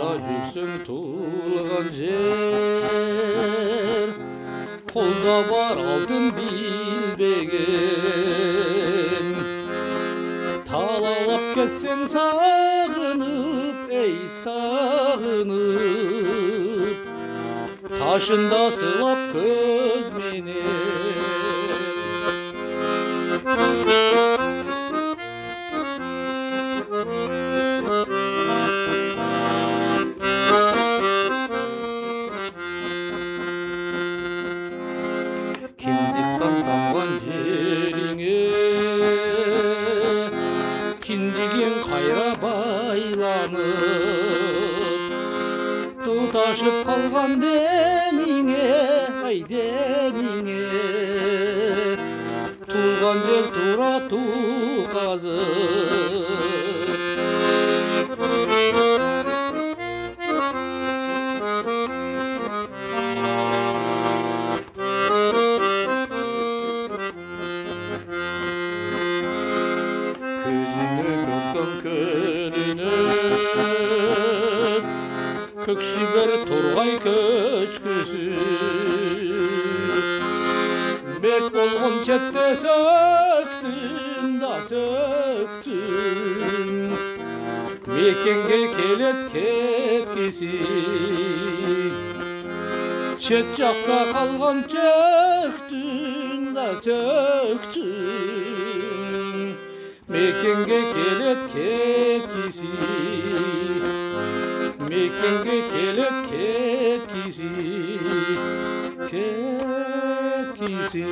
жолда жүрсең туылған жер, қолда бар алтын билбеген. Талалап кетсең сағынып, ей сағынып, ташында сылап көзменен. Киндиктен тамған жеріңе киндигин қайра байланып, тұташып қалған деніңе, ай деніңе, туған жер тура туғазып. Көрініп, көкшібір торғай көшкісі, бек болған шетте сөктім да сөктім, мекенге келет кеткесі. Шет жақта қалған чөктім да сөктім, мекенге келет кеткесі, мекенге келет кеткесі, кеткесі.